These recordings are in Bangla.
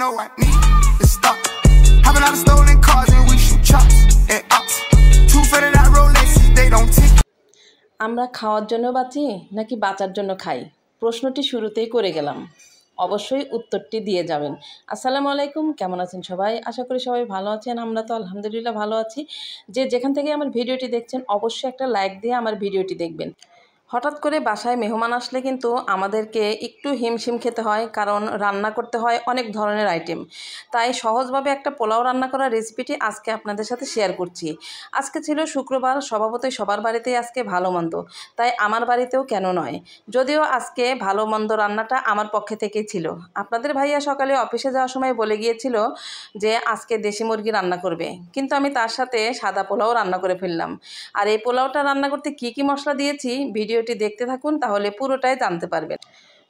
know I need to stop. Hopping out of stolen cars and we shoot chops and ops. Too fed of that Rolex, they don't take. আমরা খাওয়ার জন্য বাঁচি নাকি বাঁচার জন্য খাই? প্রশ্নটি শুরুতেই করে গেলাম, অবশ্যই উত্তরটি দিয়ে যাবেন। আসসালামু আলাইকুম, কেমন আছেন সবাই? আশা করি সবাই ভালো আছেন। আমরা তো আলহামদুলিল্লাহ ভালো আছি। যেখান থেকে আমার ভিডিওটি দেখছেন অবশ্যই একটা লাইক দিয়ে আমার ভিডিওটি দেখবেন। হঠাৎ করে বাসায় মেহমান আসলে কিন্তু আমাদেরকে একটু হিমশিম খেতে হয়, কারণ রান্না করতে হয় অনেক ধরনের আইটেম। তাই সহজভাবে একটা পোলাও রান্না করার রেসিপিটি আজকে আপনাদের সাথে শেয়ার করছি। আজকে ছিল শুক্রবার, স্বভাবতই সবার বাড়িতেই আজকে ভালো মন্দ, তাই আমার বাড়িতেও কেন নয়। যদিও আজকে ভালো মন্দ রান্নাটা আমার পক্ষে থেকেই ছিল। আপনাদের ভাইয়া সকালে অফিসে যাওয়ার সময় বলে গিয়েছিল যে আজকে দেশি মুরগি রান্না করবে, কিন্তু আমি তার সাথে সাদা পোলাও রান্না করে ফেললাম। আর এই পোলাওটা রান্না করতে কি কি মশলা দিয়েছি ভিডিওটি দেখতে থাকুন, তাহলে পুরোটাই জানতে পারবেন।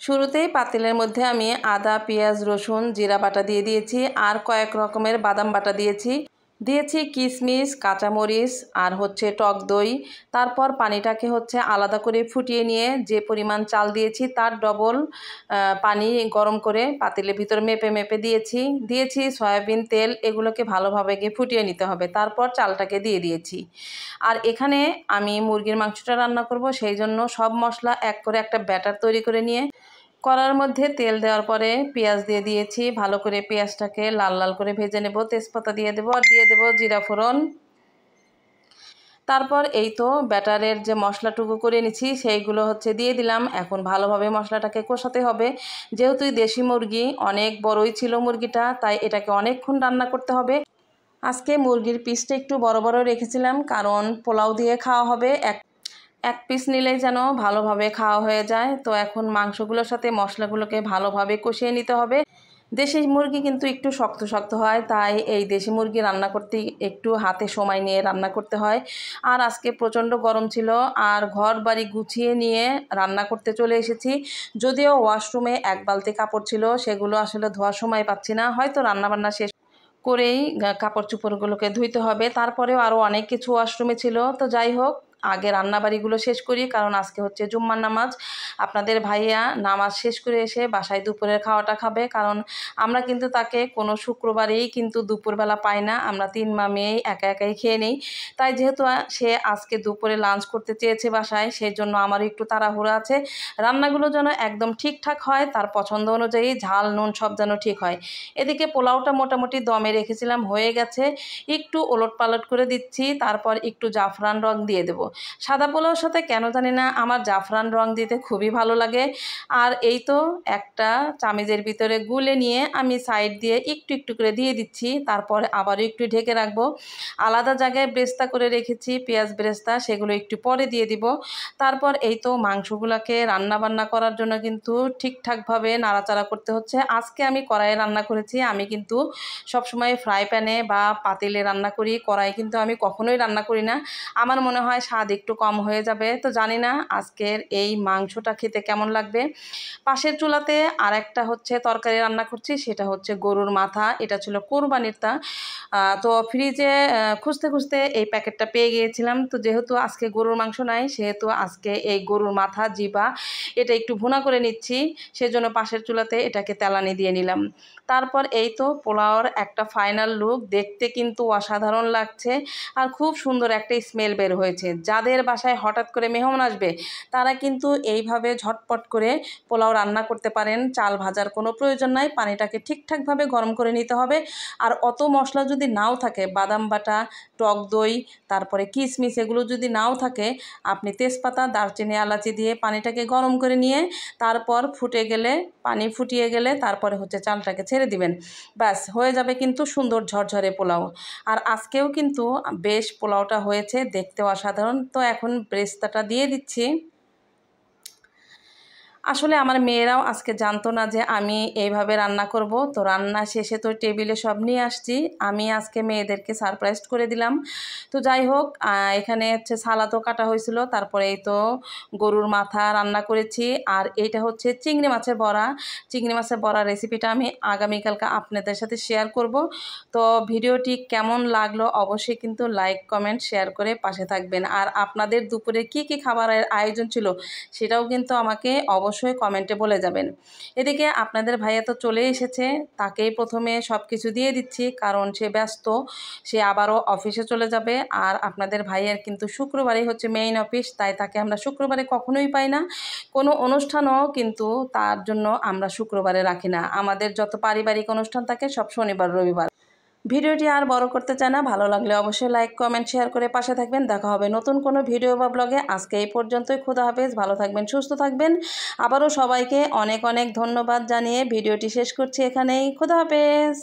শুরুতেই পাতিলের মধ্যে আমি আদা, পেঁয়াজ, রসুন, জিরা বাটা দিয়ে দিয়েছি, আর কয়েক রকমের বাদাম বাটা দিয়েছি কিশমিশ, কাঁচামরিচ, আর টক দই। তারপর পানিটাকে আলাদা করে ফুটিয়ে নিয়ে যে পরিমাণ চাল দিয়েছি তার ডবল পানি গরম করে পাতিলের ভিতরে মেপে মেপে দিয়েছি সয়াবিন তেল। এগুলোকে ভালোভাবে ফুটিয়ে নিতে হবে। তারপর চালটাকে দিয়ে দিয়েছি। আর এখানে আমি মুরগির মাংসটা রান্না করব, সেই জন্য সব মশলা এক করে একটা ব্যাটার তৈরি করে নিয়ে কড়ার মধ্যে তেল দেওয়ার পরে পেঁয়াজ দিয়ে দিয়েছি। ভালো করে পেঁয়াজটাকে লাল লাল করে ভেজে নেব। তেজপাতা দিয়ে দেবো, আর দিয়ে দেবো জিরা ফোড়ন। তারপর এই তো ব্যাটারের যে মশলাটুকু করে নিচ্ছি সেইগুলো দিয়ে দিলাম। এখন ভালোভাবে মশলাটাকে কষাতে হবে। যেহেতু দেশি মুরগি অনেক বড়ই ছিল মুরগিটা, তাই এটাকে অনেকক্ষণ রান্না করতে হবে। আজকে মুরগির পিসটা একটু বড় বড় রেখেছিলাম, কারণ পোলাও দিয়ে খাওয়া হবে। এক পিস নিলেই যেন ভালোভাবে খাওয়া হয়ে যায়। তো এখন মাংসগুলোর সাথে মশলাগুলোকে ভালোভাবে কষিয়ে নিতে হবে। দেশি মুরগি কিন্তু একটু শক্ত শক্ত হয়, তাই এই দেশি মুরগি রান্না করতে একটু হাতে সময় নিয়ে রান্না করতে হয়। আর আজকে প্রচণ্ড গরম ছিল, আর ঘর বাড়ি গুছিয়ে নিয়ে রান্না করতে চলে এসেছি। যদিও ওয়াশরুমে এক বালতি কাপড় ছিল, সেগুলো আসলে ধোয়ার সময় পাচ্ছি না। হয়তো রান্নাবান্না শেষ করেই কাপড় চোপড়গুলোকে ধুইতে হবে। তারপরেও আরও অনেক কিছু ওয়াশরুমে ছিল। তো যাই হোক, আগে রান্নাবাড়িগুলো শেষ করি, কারণ আজকে জুম্মার নামাজ। আপনাদের ভাইয়া নামাজ শেষ করে এসে বাসায় দুপুরের খাওয়াটা খাবে, কারণ আমরা কিন্তু তাকে কোনো শুক্রবারেই কিন্তু দুপুরবেলা পাই না। আমরা 3 মা মেয়েই একা একাই খেয়ে নিই। তাই যেহেতু সে আজকে দুপুরে লাঞ্চ করতে চেয়েছে বাসায়, সেই জন্য আমারও একটু তাড়াহুড়ো আছে। রান্নাগুলো যেন একদম ঠিকঠাক হয়, তার পছন্দ অনুযায়ী ঝাল নুন সব যেন ঠিক হয়। এদিকে পোলাওটা মোটামুটি দমে রেখেছিলাম, হয়ে গেছে। একটু ওলট পালট করে দিচ্ছি, তারপর একটু জাফরান রং দিয়ে দেবো। সাদা পোলাওর সাথে কেন জানি না আমার জাফরান রং দিতে খুবই ভালো লাগে। আর এই তো একটা চামিজের ভিতরে গুলে নিয়ে আমি সাইড দিয়ে একটু একটু করে দিয়ে দিচ্ছি। তারপরে আবারও একটু ঢেকে রাখবো। আলাদা জায়গায় ব্রেস্তা করে রেখেছি, পেঁয়াজ ব্রেস্তা, সেগুলো একটু পরে দিয়ে দিব। তারপর এই তো মাংসগুলোকে রান্না করার জন্য কিন্তু ঠিকঠাকভাবে নাড়াচাড়া করতে হচ্ছে। আজকে আমি কড়াইয়ে রান্না করেছি। আমি কিন্তু সবসময় ফ্রাই প্যানে বা পাতিলে রান্না করি, কড়াইয়ে কিন্তু আমি কখনোই রান্না করি না। আমার মনে হয় স্বাদ একটু কম হয়ে যাবে। তো জানি না আজকের এই মাংসটা খেতে কেমন লাগবে। পাশের চুলাতে আর একটা তরকারি রান্না করছি, সেটা গরুর মাথা। এটা ছিল কোরবানিরটা। তো ফ্রিজে খুঁজতে খুঁজতে এই প্যাকেটটা পেয়ে গিয়েছিলাম। তো যেহেতু আজকে গরুর মাংস নাই, সেহেতু আজকে এই গরুর মাথা, জিবা এটা একটু ভুনা করে নিচ্ছি। সেজন্য পাশের চুলাতে এটাকে তেলানি দিয়ে নিলাম। তারপর এই তো পোলাওর একটা ফাইনাল লুক। দেখতে কিন্তু অসাধারণ লাগছে, আর খুব সুন্দর একটা স্মেল বের হয়েছে। যাদের বাসায় হঠাৎ করে মেহমান আসবে, তারা কিন্তু এইভাবে ঝটপট করে পোলাও রান্না করতে পারেন। চাল ভাজার কোনো প্রয়োজন নাই, পানিটাকে ঠিকঠাকভাবে গরম করে নিতে হবে। আর অত মশলা যদি নাও থাকে, বাদাম বাটা, টক দই, তারপরে কিশমিশ, এগুলো যদি নাও থাকে, আপনি তেজপাতা, দারচিনি, এলাচি দিয়ে পানিটাকে গরম করে নিয়ে তারপর পানি ফুটিয়ে গেলে তারপরে চালটাকে ছেড়ে দিবেন। ব্যাস হয়ে যাবে কিন্তু সুন্দর ঝরঝরে পোলাও। আর আজকেও কিন্তু বেশ পোলাওটা হয়েছে, দেখতেও অসাধারণ। তো এখন ব্রেস্তাটা দিয়ে দিচ্ছি। আসলে আমার মেয়েরাও আজকে জানতো না যে আমি এইভাবে রান্না করব। তো রান্না শেষে তো টেবিলে সব নিয়ে আসছি। আমি আজকে মেয়েদেরকে সারপ্রাইজ করে দিলাম। তো যাই হোক, এখানে সালাদও কাটা হয়েছিল। তারপরে এই তো গরুর মাথা রান্না করেছি। আর এইটা চিংড়ি মাছের বড়া। চিংড়ি মাছের বড়া রেসিপিটা আমি আগামীকালকে আপনাদের সাথে শেয়ার করব। তো ভিডিওটি কেমন লাগলো অবশ্যই কিন্তু লাইক, কমেন্ট, শেয়ার করে পাশে থাকবেন। আর আপনাদের দুপুরে কি কি খাবারের আয়োজন ছিল সেটাও কিন্তু আমাকে অবশ্যই অবশ্যই কমেন্টে বলে যাবেন। এদিকে আপনাদের ভাইয়া তো চলে এসেছে, তাকেই প্রথমে সব কিছু দিয়ে দিচ্ছি, কারণ সে ব্যস্ত, সে আবারও অফিসে চলে যাবে। আর আপনাদের ভাইয়ের কিন্তু শুক্রবারই হচ্ছে মেইন অফিস, তাই তাকে আমরা শুক্রবারে কখনোই পাই না। কোনো অনুষ্ঠানও কিন্তু তার জন্য আমরা শুক্রবারে রাখি না। আমাদের যত পারিবারিক অনুষ্ঠান থাকে সব শনিবার রবিবার। ভিডিওটি আর বড় করতে চাই না, ভালো লাগলে অবশ্যই লাইক কমেন্ট শেয়ার করে পাশে থাকবেন। দেখা হবে নতুন কোনো ভিডিও বা ব্লগে। আজকে এই পর্যন্তই। খোদা হাফেজ, ভালো থাকবেন, সুস্থ থাকবেন। আবারও সবাইকে অনেক অনেক ধন্যবাদ জানিয়ে ভিডিওটি শেষ করছি এখানেই। খোদা হাফেজ।